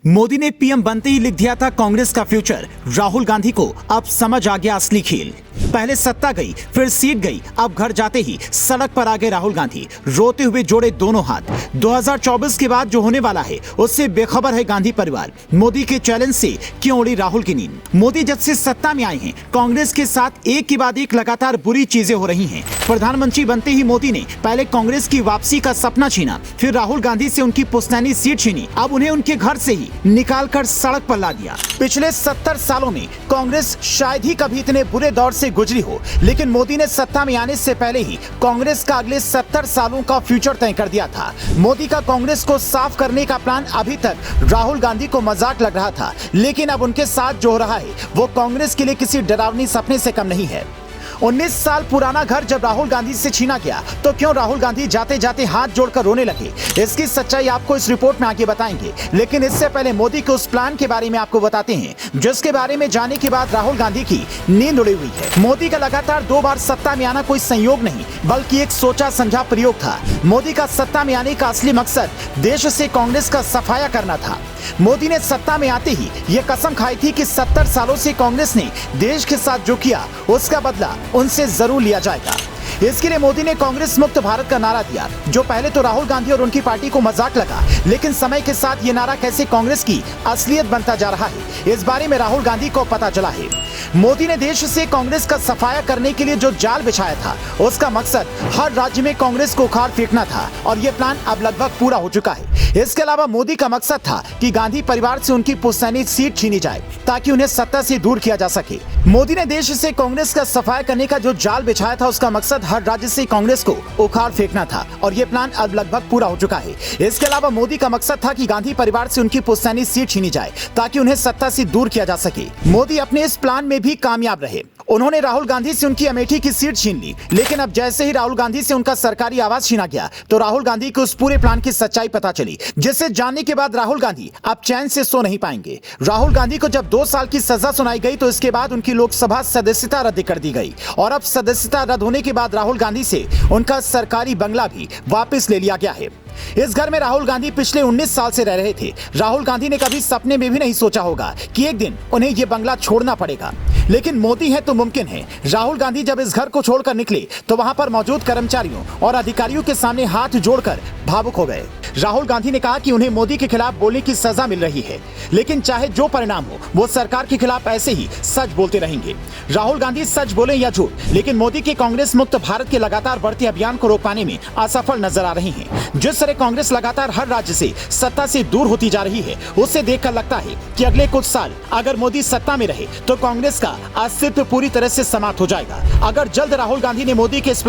मोदी ने पीएम बनते ही लिख दिया था कांग्रेस का फ्यूचर। राहुल गांधी को अब समझ आ गया असली खेल। पहले सत्ता गई, फिर सीट गई, अब घर जाते ही सड़क पर आ गए राहुल गांधी। रोते हुए जोड़े दोनों हाथ। 2024 के बाद जो होने वाला है उससे बेखबर है गांधी परिवार। मोदी के चैलेंज से क्यों उड़ी राहुल की नींद? मोदी जब से सत्ता में आए हैं, कांग्रेस के साथ एक के बाद एक लगातार बुरी चीजें हो रही हैं। प्रधानमंत्री बनते ही मोदी ने पहले कांग्रेस की वापसी का सपना छीना, फिर राहुल गांधी से उनकी पुश्तैनी सीट छीनी, अब उन्हें उनके घर से ही निकालकर सड़क पर ला दिया। पिछले 70 सालों में कांग्रेस शायद ही कभी इतने बुरे दौर से गुजरी हो, लेकिन मोदी ने सत्ता में आने से पहले ही कांग्रेस का अगले 70 सालों का फ्यूचर तय कर दिया था। मोदी का कांग्रेस को साफ करने का प्लान अभी तक राहुल गांधी को मजाक लग रहा था, लेकिन अब उनके साथ जो हो रहा है वो कांग्रेस के लिए किसी डरावनी सपने से कम नहीं है। 19 साल पुराना घर जब राहुल गांधी से छीना गया तो क्यों राहुल गांधी जाते जाते हाथ जोड़कर रोने लगे? इसकी सच्चाई आपको इस रिपोर्ट में आगे बताएंगे, लेकिन इससे पहले मोदी के उस प्लान के बारे में आपको बताते हैं जिसके बारे में जानने के बाद राहुल गांधी की नींद उड़ी हुई है। मोदी का लगातार 2 बार सत्ता में आना कोई संयोग नहीं बल्कि एक सोचा समझा प्रयोग था। मोदी का सत्ता में आने का असली मकसद देश से कांग्रेस का सफाया करना था। मोदी ने सत्ता में आते ही ये कसम खाई थी कि 70 सालों से कांग्रेस ने देश के साथ जो किया उसका बदला उनसे जरूर लिया जाएगा। इसके लिए मोदी ने कांग्रेस मुक्त भारत का नारा दिया, जो पहले तो राहुल गांधी और उनकी पार्टी को मजाक लगा, लेकिन समय के साथ ये नारा कैसे कांग्रेस की असलियत बनता जा रहा है, इस बारे में राहुल गांधी को पता चला है। मोदी ने देश से कांग्रेस का सफाया करने के लिए जो जाल बिछाया था उसका मकसद हर राज्य में कांग्रेस को उखाड़ फेंकना था और ये प्लान अब लगभग पूरा हो चुका है। इसके अलावा मोदी का मकसद था कि गांधी परिवार से उनकी पुश्तैनी सीट छीनी जाए ताकि उन्हें सत्ता से दूर किया जा सके। मोदी ने देश से कांग्रेस का सफाया करने का जो जाल बिछाया था उसका मकसद हर राज्य से कांग्रेस को उखाड़ फेंकना था और ये प्लान अब लगभग पूरा हो चुका है। इसके अलावा मोदी का मकसद था कि गांधी परिवार से उनकी पुश्तैनी सीट छीनी जाए ताकि उन्हें सत्ता से दूर किया जा सके। मोदी अपने इस प्लान में भी कामयाब रहे। उन्होंने राहुल गांधी से उनकी अमेठी की सीट छीन ली, लेकिन अब जैसे ही राहुल गांधी से उनका सरकारी आवास छीना गया तो राहुल गांधी को उस पूरे प्लान की सच्चाई पता चली, जिसे जानने के बाद राहुल गांधी अब चैन से सो नहीं पाएंगे। राहुल गांधी को जब 2 साल की सजा सुनाई गई तो इसके बाद उनकी लोकसभा सदस्यता रद्द कर दी गई और अब सदस्यता रद्द होने के बाद राहुल गांधी से उनका सरकारी बंगला भी वापस ले लिया गया है। इस घर में राहुल गांधी पिछले 19 साल से रह रहे थे। राहुल गांधी ने कभी सपने में भी नहीं सोचा होगा कि एक दिन उन्हें यह बंगला छोड़ना पड़ेगा, लेकिन मोदी है तो मुमकिन है। राहुल गांधी जब इस घर को छोड़कर निकले तो वहां पर मौजूद कर्मचारियों और अधिकारियों के सामने हाथ जोड़कर भावुक हो गए। राहुल गांधी ने कहा कि उन्हें मोदी के खिलाफ बोलने की सजा मिल रही है, लेकिन चाहे जो परिणाम हो वो सरकार के खिलाफ ऐसे ही सच बोलते रहेंगे। राहुल गांधी सच बोले या झूठ, लेकिन मोदी के कांग्रेस मुक्त भारत के लगातार बढ़ते अभियान को रोक पाने में असफल नजर आ रही हैं। जिस तरह कांग्रेस लगातार हर राज्य से सत्ता से दूर होती जा रही है, उससे देखकर लगता है कि अगले कुछ साल अगर मोदी सत्ता में रहे तो कांग्रेस का अस्तित्व पूरी तरह से समाप्त हो जाएगा। अगर जल्द राहुल गांधी ने मोदी के इस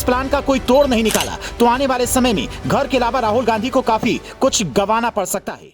प्लान का कोई तोड़ नहीं निकाला तो आने वाले समय में घर के अलावा राहुल गांधी को काफी कुछ गंवाना पड़ सकता है।